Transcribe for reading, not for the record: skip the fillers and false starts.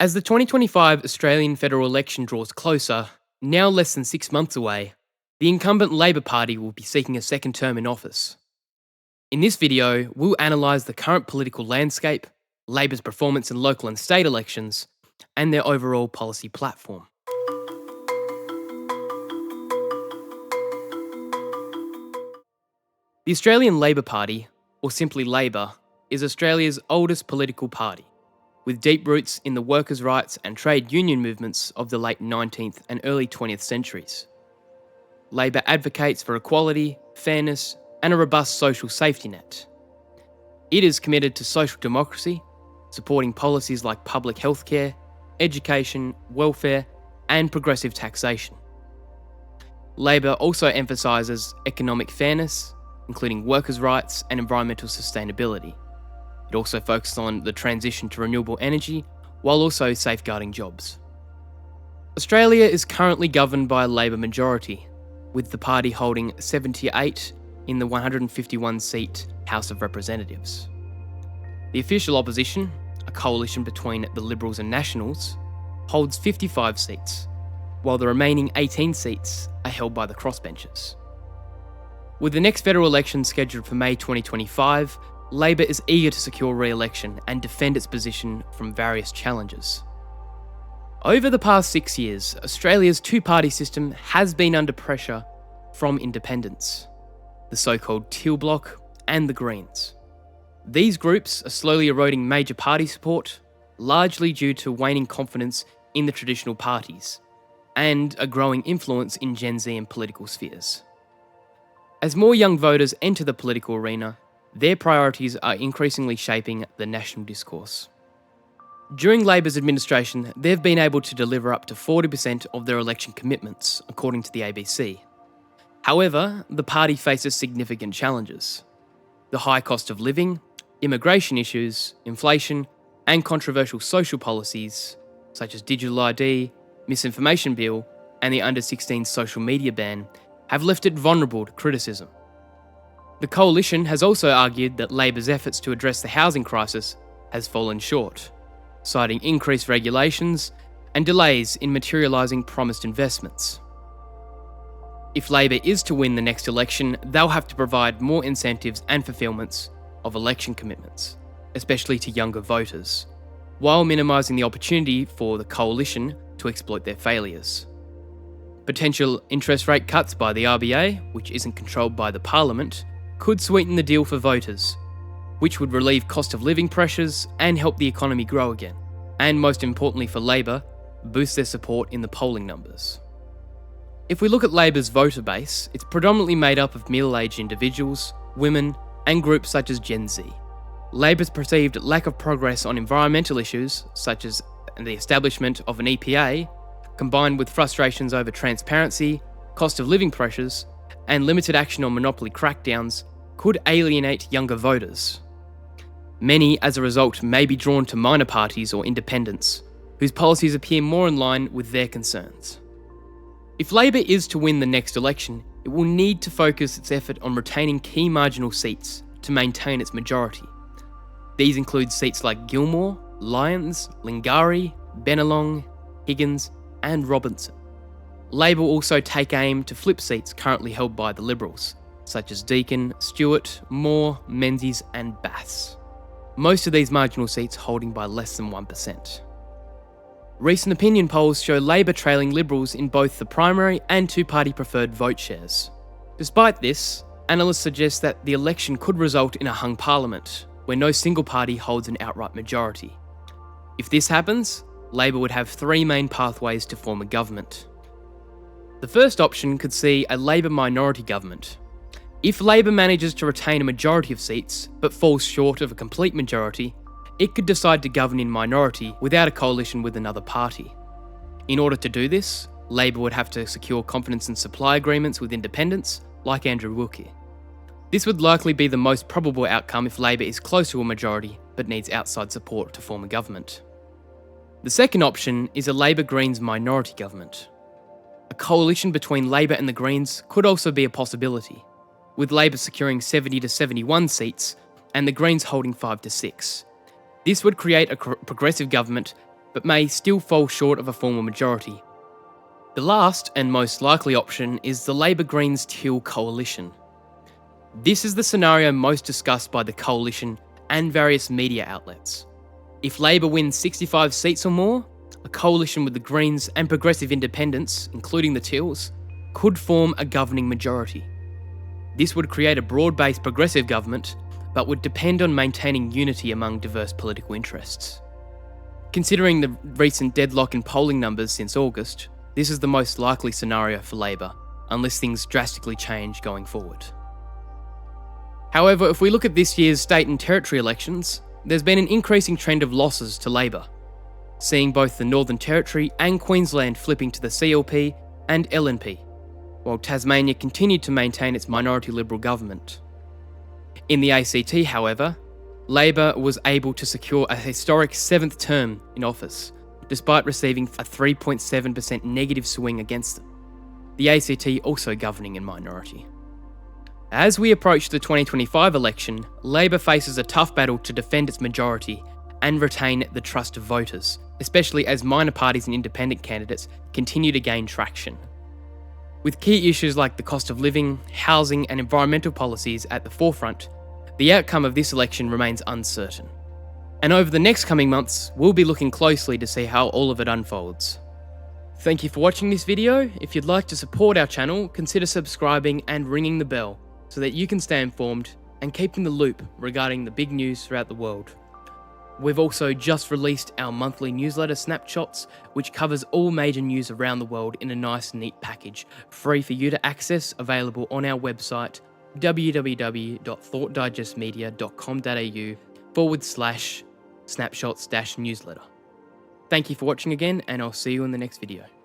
As the 2025 Australian federal election draws closer, now less than 6 months away, the incumbent Labor Party will be seeking a second term in office. In this video, we'll analyse the current political landscape, Labor's performance in local and state elections, and their overall policy platform. The Australian Labor Party, or simply Labor, is Australia's oldest political party, with deep roots in the workers' rights and trade union movements of the late 19th and early 20th centuries. Labor advocates for equality, fairness, and a robust social safety net. It is committed to social democracy, supporting policies like public healthcare, education, welfare, and progressive taxation. Labor also emphasises economic fairness, including workers' rights and environmental sustainability. It also focuses on the transition to renewable energy, while also safeguarding jobs. Australia is currently governed by a Labor majority, with the party holding 78 in the 151-seat House of Representatives. The official opposition, a coalition between the Liberals and Nationals, holds 55 seats, while the remaining 18 seats are held by the crossbenchers. With the next federal election scheduled for May 2025, Labor is eager to secure re-election and defend its position from various challenges. Over the past 6 years, Australia's two-party system has been under pressure from independents, the so-called Teal Bloc and the Greens. These groups are slowly eroding major party support, largely due to waning confidence in the traditional parties, and a growing influence in Gen Z and political spheres. As more young voters enter the political arena, their priorities are increasingly shaping the national discourse. During Labor's administration, they've been able to deliver up to 40% of their election commitments, according to the ABC. However, the party faces significant challenges. The high cost of living, immigration issues, inflation, and controversial social policies, such as digital ID, misinformation bill, and the under-16 social media ban, have left it vulnerable to criticism. The coalition has also argued that Labor's efforts to address the housing crisis has fallen short, citing increased regulations and delays in materialising promised investments. If Labor is to win the next election, they'll have to provide more incentives and fulfilments of election commitments, especially to younger voters, while minimising the opportunity for the coalition to exploit their failures. Potential interest rate cuts by the RBA, which isn't controlled by the Parliament, could sweeten the deal for voters, which would relieve cost of living pressures and help the economy grow again, and most importantly for Labor, boost their support in the polling numbers. If we look at Labor's voter base, it's predominantly made up of middle-aged individuals, women, and groups such as Gen Z. Labor's perceived lack of progress on environmental issues, such as the establishment of an EPA, combined with frustrations over transparency, cost of living pressures, and limited action on monopoly crackdowns, could alienate younger voters. Many, as a result, may be drawn to minor parties or independents, whose policies appear more in line with their concerns. If Labor is to win the next election, it will need to focus its effort on retaining key marginal seats to maintain its majority. These include seats like Gilmore, Lyons, Lingari, Bennelong, Higgins, and Robinson. Labor will also take aim to flip seats currently held by the Liberals, such as Deakin, Stewart, Moore, Menzies, and Bass. Most of these marginal seats holding by less than 1%. Recent opinion polls show Labor trailing Liberals in both the primary and two-party preferred vote shares. Despite this, analysts suggest that the election could result in a hung parliament, where no single party holds an outright majority. If this happens, Labor would have three main pathways to form a government. The first option could see a Labor minority government. If Labor manages to retain a majority of seats, but falls short of a complete majority, it could decide to govern in minority without a coalition with another party. In order to do this, Labor would have to secure confidence and supply agreements with independents, like Andrew Wilkie. This would likely be the most probable outcome if Labor is close to a majority, but needs outside support to form a government. The second option is a Labor-Greens minority government. A coalition between Labor and the Greens could also be a possibility, with Labor securing 70 to 71 seats and the Greens holding 5 to 6. This would create a progressive government but may still fall short of a formal majority. The last and most likely option is the Labor-Greens-Teal coalition. This is the scenario most discussed by the coalition and various media outlets. If Labor wins 65 seats or more, a coalition with the Greens and Progressive Independents, including the Teals, could form a governing majority. This would create a broad-based progressive government, but would depend on maintaining unity among diverse political interests. Considering the recent deadlock in polling numbers since August, this is the most likely scenario for Labor, unless things drastically change going forward. However, if we look at this year's state and territory elections, there's been an increasing trend of losses to Labor, seeing both the Northern Territory and Queensland flipping to the CLP and LNP, while Tasmania continued to maintain its minority Liberal government. In the ACT, however, Labor was able to secure a historic 7th term in office, despite receiving a 3.7% negative swing against them, the ACT also governing in minority. As we approach the 2025 election, Labor faces a tough battle to defend its majority and retain the trust of voters, especially as minor parties and independent candidates continue to gain traction. With key issues like the cost of living, housing and environmental policies at the forefront, the outcome of this election remains uncertain. And over the next coming months, we'll be looking closely to see how all of it unfolds. Thank you for watching this video. If you'd like to support our channel, consider subscribing and ringing the bell so that you can stay informed and keep in the loop regarding the big news throughout the world. We've also just released our monthly newsletter Snapshots, which covers all major news around the world in a nice neat package, free for you to access, available on our website www.thoughtdigestmedia.com.au/snapshots-newsletter. Thank you for watching again, and I'll see you in the next video.